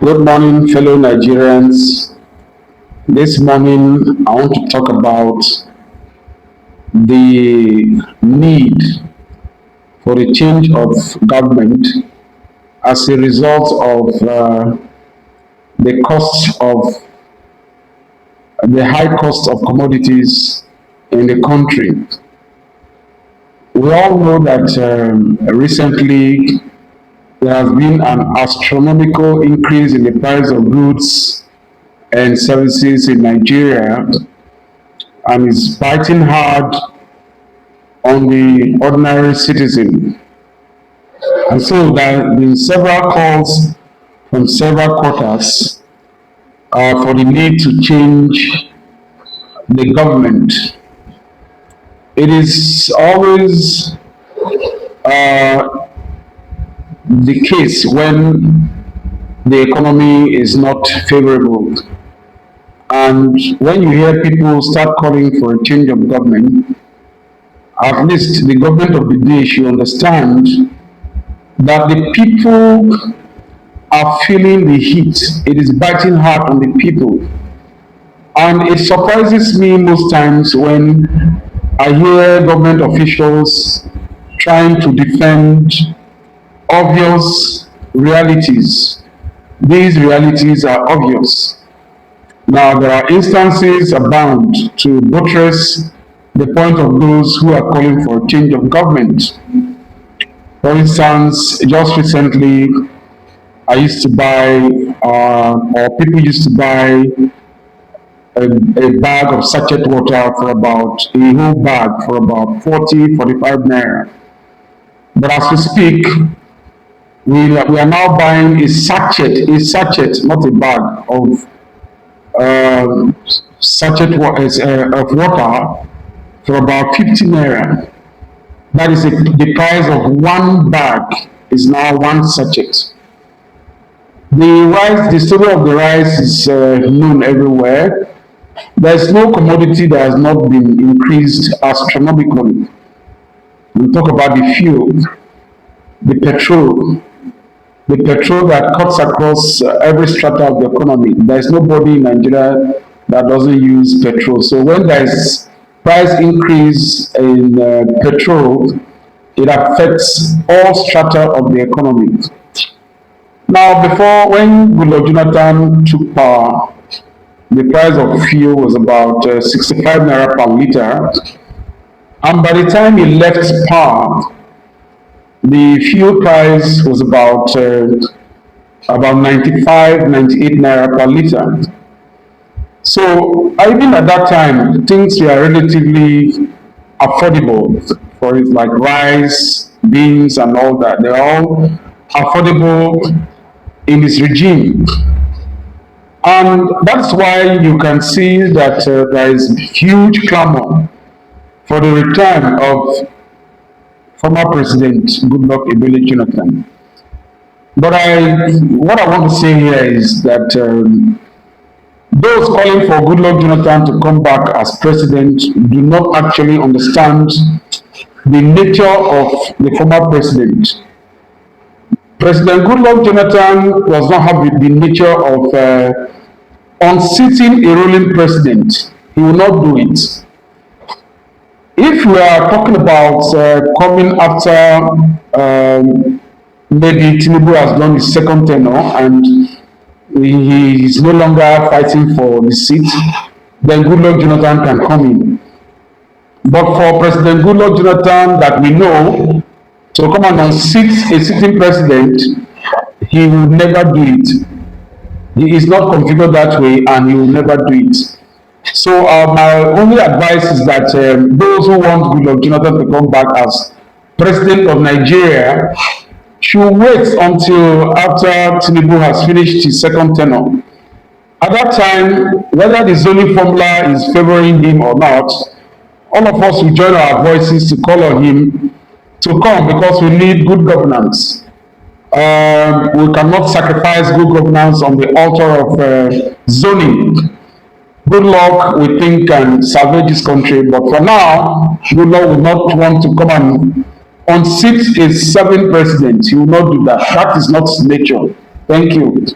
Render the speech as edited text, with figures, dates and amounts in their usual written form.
Good morning, fellow Nigerians. This morning, I want to talk about the need for a change of government as a result of the cost of the high cost of commodities in the country. We all know that recently there has been an astronomical increase in the price of goods and services in Nigeria, and is biting hard on the ordinary citizen. And so there have been several calls from several quarters for the need to change the government. It is always the case when the economy is not favorable. And when you hear people start calling for a change of government, at least the government of the day should understand that the people are feeling the heat. It is biting hard on the people. And it surprises me most times when I hear government officials trying to defend obvious realities. These realities are obvious. Now, there are instances abound to buttress the point of those who are calling for a change of government. For instance, just recently, I used to buy, or people used to buy a bag of sachet water for about a whole bag for about 45 naira. But as we speak, we are now buying a sachet, not a bag of of water for about 50 naira. That is the price of one bag is now one sachet. The story of the rice is known everywhere. There is no commodity that has not been increased astronomically. We talk about the fuel, the petrol that cuts across every strata of the economy. There is nobody in Nigeria that doesn't use petrol. So when there is price increase in petrol, it affects all strata of the economy. Now, before when Goodluck Jonathan took power, the price of fuel was about 65 naira per liter, and by the time he left power, the fuel price was about 95, 98 naira per liter. So even at that time, things were relatively affordable for it, like rice, beans, and all that. They're all affordable in this regime. And that's why you can see that there is huge clamor for the return of former President Goodluck Ebele Jonathan. But what I want to say here is that those calling for Goodluck Jonathan to come back as president do not actually understand the nature of the former president. President Goodluck Jonathan does not have the nature of unseating a ruling president. He will not do it. If we are talking about coming after maybe Tinubu has done his second tenure and he is no longer fighting for the seat, then Goodluck Jonathan can come in. But for President Goodluck Jonathan that we know to come and unseat a sitting president, he will never do it. He is not configured that way and he will never do it. So my only advice is that those who want Goodluck Jonathan to come back as president of Nigeria should wait until after Tinubu has finished his second tenure. At that time, whether the zoning formula is favoring him or not, all of us will join our voices to call on him to come because we need good governance. We cannot sacrifice good governance on the altar of zoning. Goodluck, we think, can salvage this country, but for now, Goodluck will not want to come and unseat a serving president. He will not do that. That is not his nature. Thank you.